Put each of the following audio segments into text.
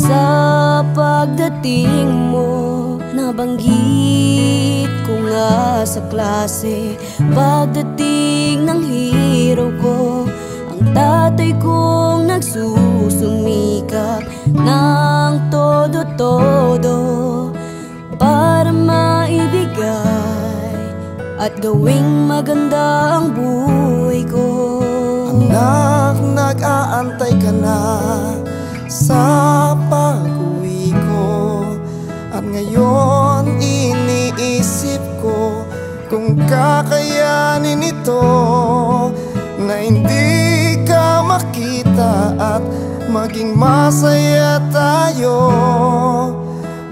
Sa pagdating mo, nabanggit ko nga sa klase. Pagdating ng hero ko, ang tatay kong nagsusumikap ng todo-todo para maibigay at gawing maganda ang buhay ko. Anak, nag-aantay ka na sa pag-uwi ko, at ngayon iniisip ko kung kakayanin ito na hindi ka makita at maging masaya tayo,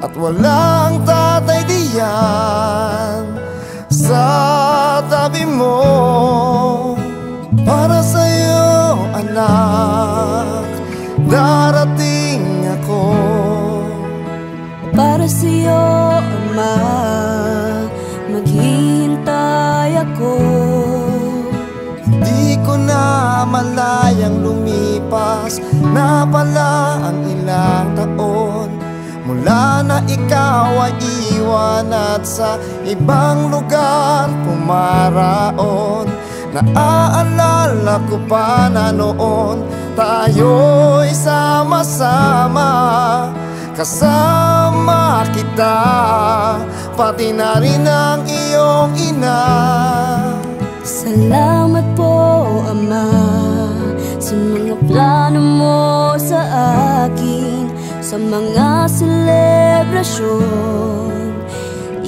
at walang tatay diyan sa tabi mo. Para sa'yo, anak, darating ako. Para sa'yo, ama, maghihintay ako. Di ko na malayang lumipas na pala ang ilang taon, mula na ikaw ay iwan at sa ibang lugar pumaraon. Naaalala ko pa na noon tayo'y sama-sama, kasama kita, pati na rin ang iyong ina. Salamat po, Ama, sa mga plano mo sa akin. Sa mga selebrasyon,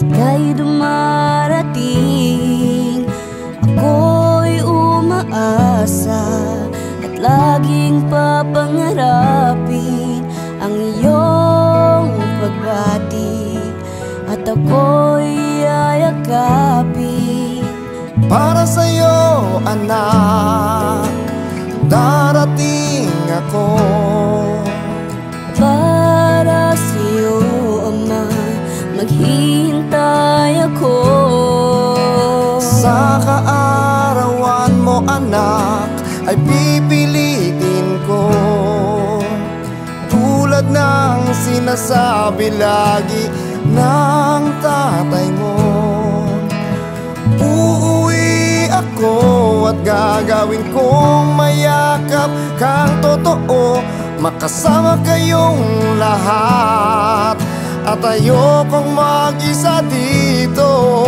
ika'y dumarating. Ako'y umaasa at laging papangarapin ang iyong pagbati, at ako'y yayakapin. Para sa'yo, anak, darating ako. Para sa'yo, ama, maghihintay ako. Sa kaarawan mo, anak, ay pipiliin ko, tulad ng sinasabi lagi ng tatay mo. Uuwi ako at gagawin kong mayakap kang totoo, makasama kayong lahat, at ayokong mag-isa dito.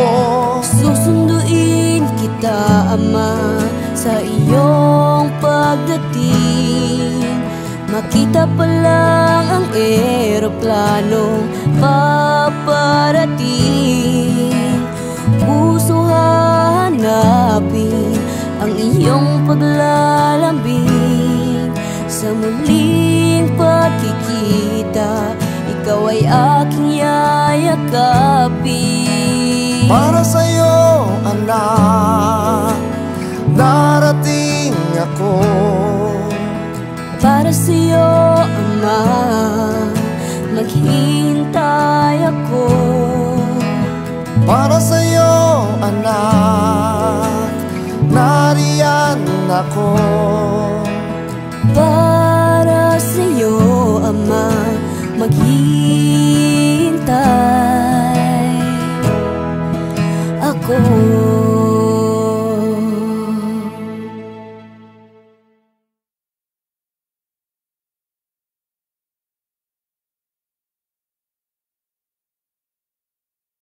Susunduin kita, ama, sa iyong pagdating. Makita pa lang ang eroplanong paparating. Puso hahanapin ang iyong paglalambing. Sa muling pagkikita, ikaw ay aking yayakapin. Para sa'yo, anak, darating ako. Para sa'yo, ama, maghihintay ako. Para sa'yo, anak, nariyan ako. Para sa'yo, ama, maghihintay ako.